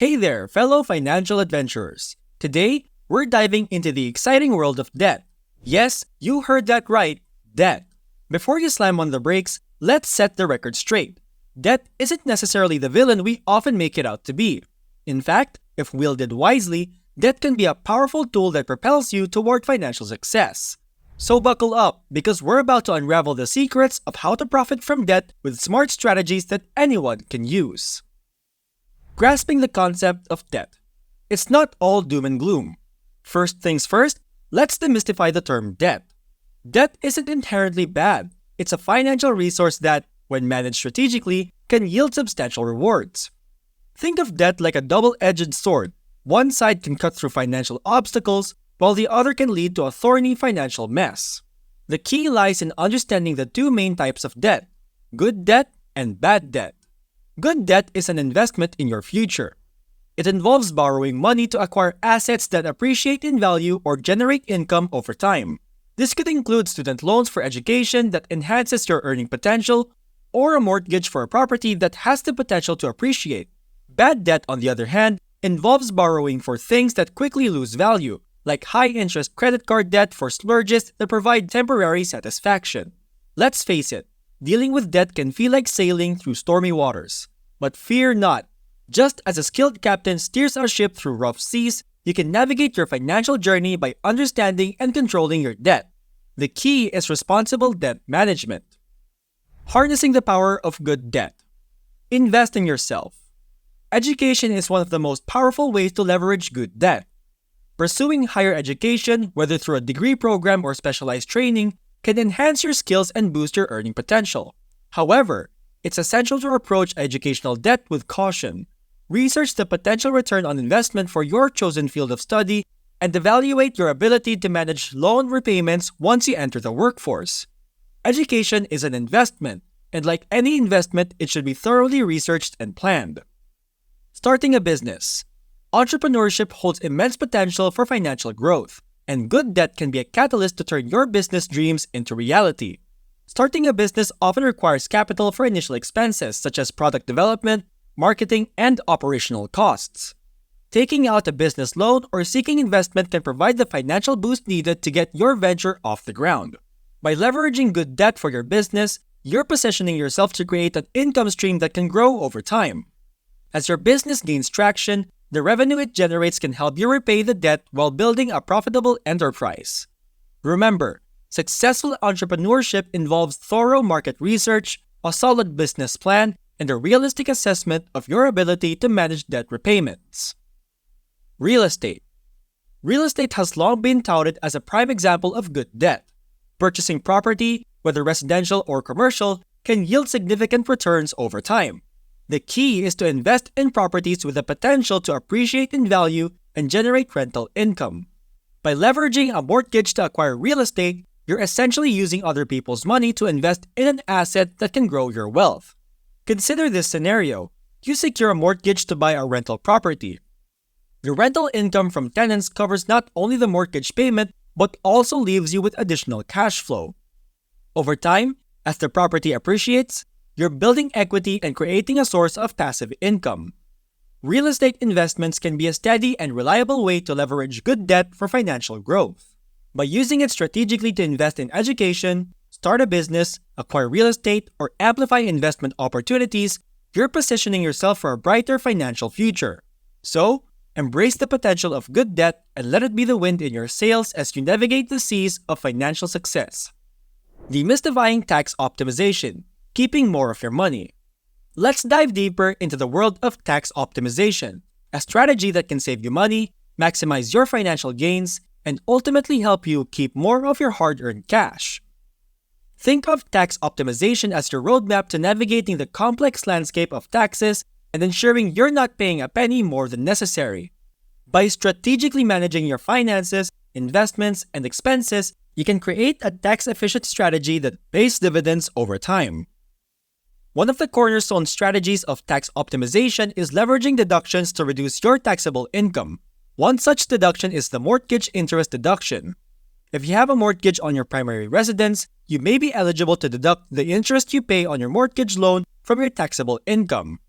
Hey there, fellow financial adventurers. Today, we're diving into the exciting world of debt. Yes, you heard that right, debt. Before you slam on the brakes, let's set the record straight. Debt isn't necessarily the villain we often make it out to be. In fact, if wielded wisely, debt can be a powerful tool that propels you toward financial success. So buckle up, because we're about to unravel the secrets of how to profit from debt with smart strategies that anyone can use. Grasping the concept of debt. It's not all doom and gloom. First things first, let's demystify the term debt. Debt isn't inherently bad. It's a financial resource that, when managed strategically, can yield substantial rewards. Think of debt like a double-edged sword. One side can cut through financial obstacles, while the other can lead to a thorny financial mess. The key lies in understanding the two main types of debt: good debt and bad debt. Good debt is an investment in your future. It involves borrowing money to acquire assets that appreciate in value or generate income over time. This could include student loans for education that enhances your earning potential, or a mortgage for a property that has the potential to appreciate. Bad debt, on the other hand, involves borrowing for things that quickly lose value, like high-interest credit card debt for splurges that provide temporary satisfaction. Let's face it, dealing with debt can feel like sailing through stormy waters. But fear not. Just as a skilled captain steers a ship through rough seas, you can navigate your financial journey by understanding and controlling your debt. The key is responsible debt management. Harnessing the power of good debt. Invest in yourself. Education is one of the most powerful ways to leverage good debt. Pursuing higher education, whether through a degree program or specialized training, can enhance your skills and boost your earning potential. However, it's essential to approach educational debt with caution. Research the potential return on investment for your chosen field of study and evaluate your ability to manage loan repayments once you enter the workforce. Education is an investment, and like any investment, it should be thoroughly researched and planned. Starting a business. Entrepreneurship holds immense potential for financial growth, and good debt can be a catalyst to turn your business dreams into reality. Starting a business often requires capital for initial expenses such as product development, marketing, and operational costs. Taking out a business loan or seeking investment can provide the financial boost needed to get your venture off the ground. By leveraging good debt for your business, you're positioning yourself to create an income stream that can grow over time. As your business gains traction, the revenue it generates can help you repay the debt while building a profitable enterprise. Remember, successful entrepreneurship involves thorough market research, a solid business plan, and a realistic assessment of your ability to manage debt repayments. Real estate. Real estate has long been touted as a prime example of good debt. Purchasing property, whether residential or commercial, can yield significant returns over time. The key is to invest in properties with the potential to appreciate in value and generate rental income. By leveraging a mortgage to acquire real estate, you're essentially using other people's money to invest in an asset that can grow your wealth. Consider this scenario. You secure a mortgage to buy a rental property. The rental income from tenants covers not only the mortgage payment, but also leaves you with additional cash flow. Over time, as the property appreciates, you're building equity and creating a source of passive income. Real estate investments can be a steady and reliable way to leverage good debt for financial growth. By using it strategically to invest in education, start a business, acquire real estate, or amplify investment opportunities, you're positioning yourself for a brighter financial future. So, embrace the potential of good debt and let it be the wind in your sails as you navigate the seas of financial success. Demystifying tax optimization. Keeping more of your money. Let's dive deeper into the world of tax optimization, a strategy that can save you money, maximize your financial gains, and ultimately help you keep more of your hard-earned cash. Think of tax optimization as your roadmap to navigating the complex landscape of taxes and ensuring you're not paying a penny more than necessary. By strategically managing your finances, investments, and expenses, you can create a tax-efficient strategy that pays dividends over time. One of the cornerstone strategies of tax optimization is leveraging deductions to reduce your taxable income. One such deduction is the mortgage interest deduction. If you have a mortgage on your primary residence, you may be eligible to deduct the interest you pay on your mortgage loan from your taxable income.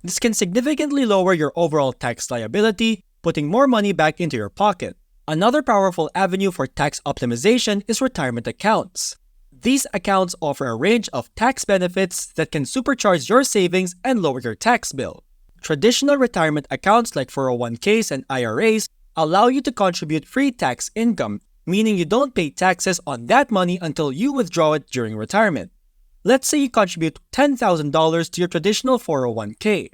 This can significantly lower your overall tax liability, putting more money back into your pocket. Another powerful avenue for tax optimization is retirement accounts. These accounts offer a range of tax benefits that can supercharge your savings and lower your tax bill. Traditional retirement accounts like 401ks and IRAs allow you to contribute free tax income, meaning you don't pay taxes on that money until you withdraw it during retirement. Let's say you contribute $10,000 to your traditional 401k.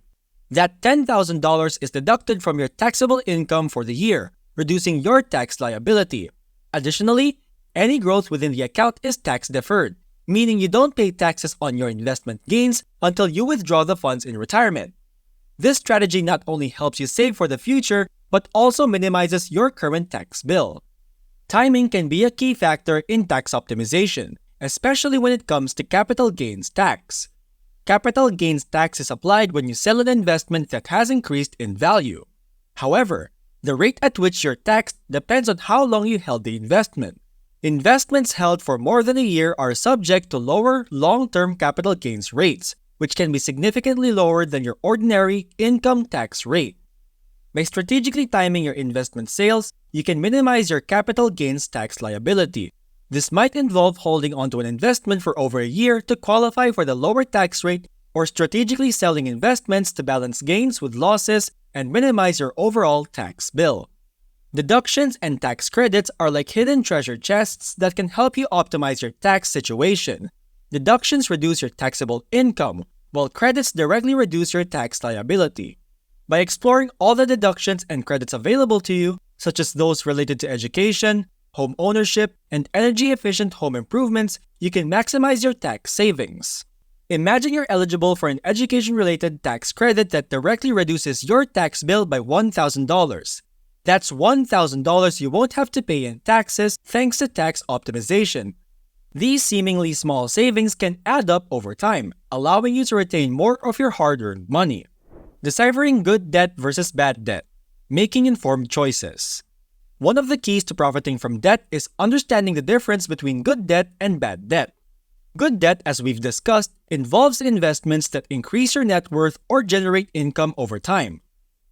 That $10,000 is deducted from your taxable income for the year, reducing your tax liability. Additionally, any growth within the account is tax deferred, meaning you don't pay taxes on your investment gains until you withdraw the funds in retirement. This strategy not only helps you save for the future, but also minimizes your current tax bill. Timing can be a key factor in tax optimization, especially when it comes to capital gains tax. Capital gains tax is applied when you sell an investment that has increased in value. However, the rate at which you're taxed depends on how long you held the investment. Investments held for more than a year are subject to lower long-term capital gains rates, which can be significantly lower than your ordinary income tax rate. By strategically timing your investment sales, you can minimize your capital gains tax liability. This might involve holding onto an investment for over a year to qualify for the lower tax rate, or strategically selling investments to balance gains with losses and minimize your overall tax bill. Deductions and tax credits are like hidden treasure chests that can help you optimize your tax situation. Deductions reduce your taxable income, while credits directly reduce your tax liability. By exploring all the deductions and credits available to you, such as those related to education, home ownership, and energy-efficient home improvements, you can maximize your tax savings. Imagine you're eligible for an education-related tax credit that directly reduces your tax bill by $1,000. That's $1,000 you won't have to pay in taxes thanks to tax optimization. These seemingly small savings can add up over time, allowing you to retain more of your hard-earned money. Deciphering good debt versus bad debt. Making informed choices. One of the keys to profiting from debt is understanding the difference between good debt and bad debt. Good debt, as we've discussed, involves investments that increase your net worth or generate income over time.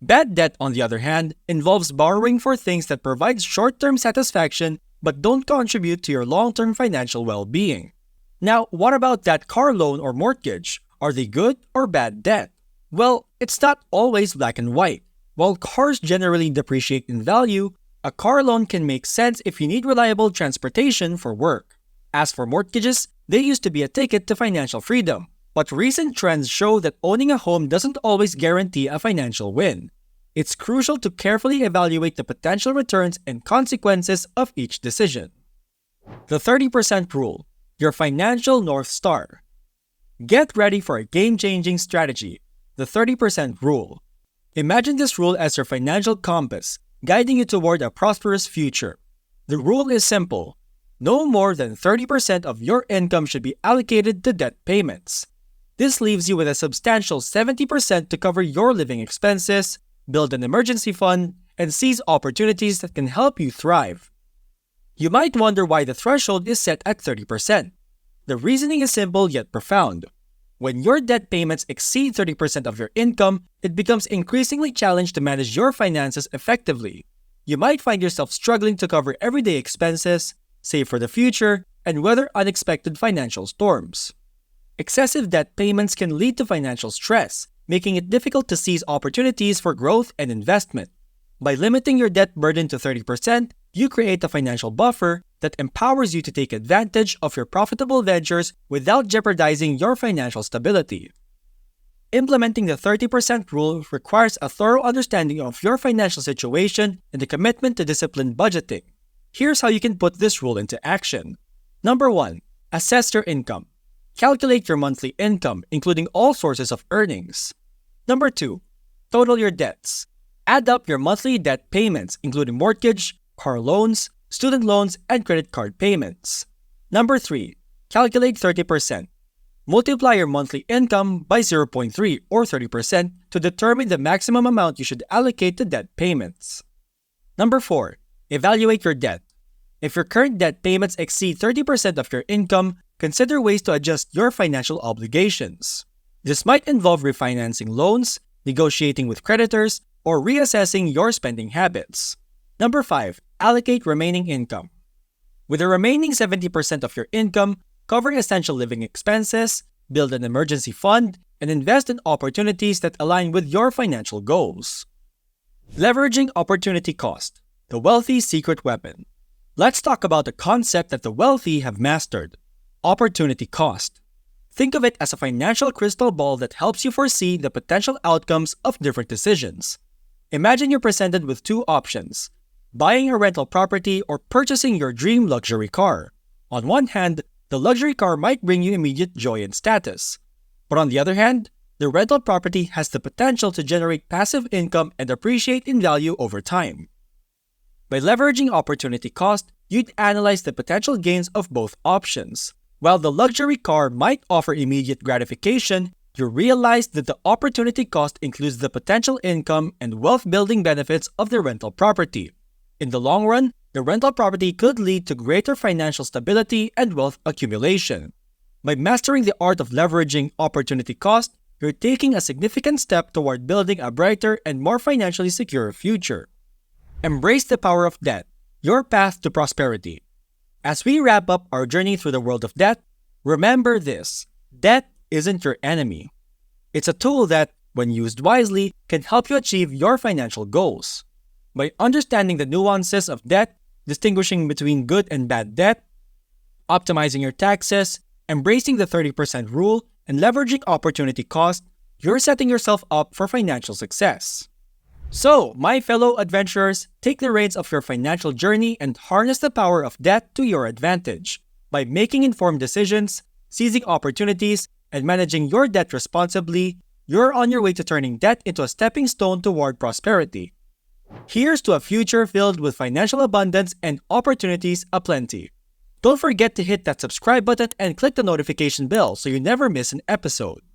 Bad debt, on the other hand, involves borrowing for things that provide short-term satisfaction but don't contribute to your long-term financial well-being. Now, what about that car loan or mortgage? Are they good or bad debt? Well, it's not always black and white. While cars generally depreciate in value, a car loan can make sense if you need reliable transportation for work. As for mortgages, they used to be a ticket to financial freedom. But recent trends show that owning a home doesn't always guarantee a financial win. It's crucial to carefully evaluate the potential returns and consequences of each decision. The 30% Rule, your financial North Star. Get ready for a game-changing strategy, the 30% Rule. Imagine this rule as your financial compass, guiding you toward a prosperous future. The rule is simple. No more than 30% of your income should be allocated to debt payments. This leaves you with a substantial 70% to cover your living expenses, build an emergency fund, and seize opportunities that can help you thrive. You might wonder why the threshold is set at 30%. The reasoning is simple yet profound. When your debt payments exceed 30% of your income, it becomes increasingly challenging to manage your finances effectively. You might find yourself struggling to cover everyday expenses, save for the future, and weather unexpected financial storms. Excessive debt payments can lead to financial stress, making it difficult to seize opportunities for growth and investment. By limiting your debt burden to 30%, you create a financial buffer that empowers you to take advantage of your profitable ventures without jeopardizing your financial stability. Implementing the 30% rule requires a thorough understanding of your financial situation and a commitment to disciplined budgeting. Here's how you can put this rule into action. Number 1. Assess your income. Calculate your monthly income, including all sources of earnings. Number 2. Total your debts. Add up your monthly debt payments, including mortgage, car loans, student loans, and credit card payments. Number 3. Calculate 30%. Multiply your monthly income by 0.3 or 30% to determine the maximum amount you should allocate to debt payments. Number 4. Evaluate your debt. If your current debt payments exceed 30% of your income, consider ways to adjust your financial obligations. This might involve refinancing loans, negotiating with creditors, or reassessing your spending habits. Number 5. Allocate remaining income. With the remaining 70% of your income, cover essential living expenses, build an emergency fund, and invest in opportunities that align with your financial goals. Leveraging opportunity cost, the wealthy's secret weapon. Let's talk about the concept that the wealthy have mastered: opportunity cost. Think of it as a financial crystal ball that helps you foresee the potential outcomes of different decisions. Imagine you're presented with two options: buying a rental property or purchasing your dream luxury car. On one hand, the luxury car might bring you immediate joy and status. But on the other hand, the rental property has the potential to generate passive income and appreciate in value over time. By leveraging opportunity cost, you'd analyze the potential gains of both options. While the luxury car might offer immediate gratification, you realize that the opportunity cost includes the potential income and wealth-building benefits of the rental property. In the long run, the rental property could lead to greater financial stability and wealth accumulation. By mastering the art of leveraging opportunity cost, you're taking a significant step toward building a brighter and more financially secure future. Embrace the power of debt, your path to prosperity. As we wrap up our journey through the world of debt, remember this: debt isn't your enemy. It's a tool that, when used wisely, can help you achieve your financial goals. By understanding the nuances of debt, distinguishing between good and bad debt, optimizing your taxes, embracing the 30% rule, and leveraging opportunity cost, you're setting yourself up for financial success. So, my fellow adventurers, take the reins of your financial journey and harness the power of debt to your advantage. By making informed decisions, seizing opportunities, and managing your debt responsibly, you're on your way to turning debt into a stepping stone toward prosperity. Here's to a future filled with financial abundance and opportunities aplenty. Don't forget to hit that subscribe button and click the notification bell so you never miss an episode.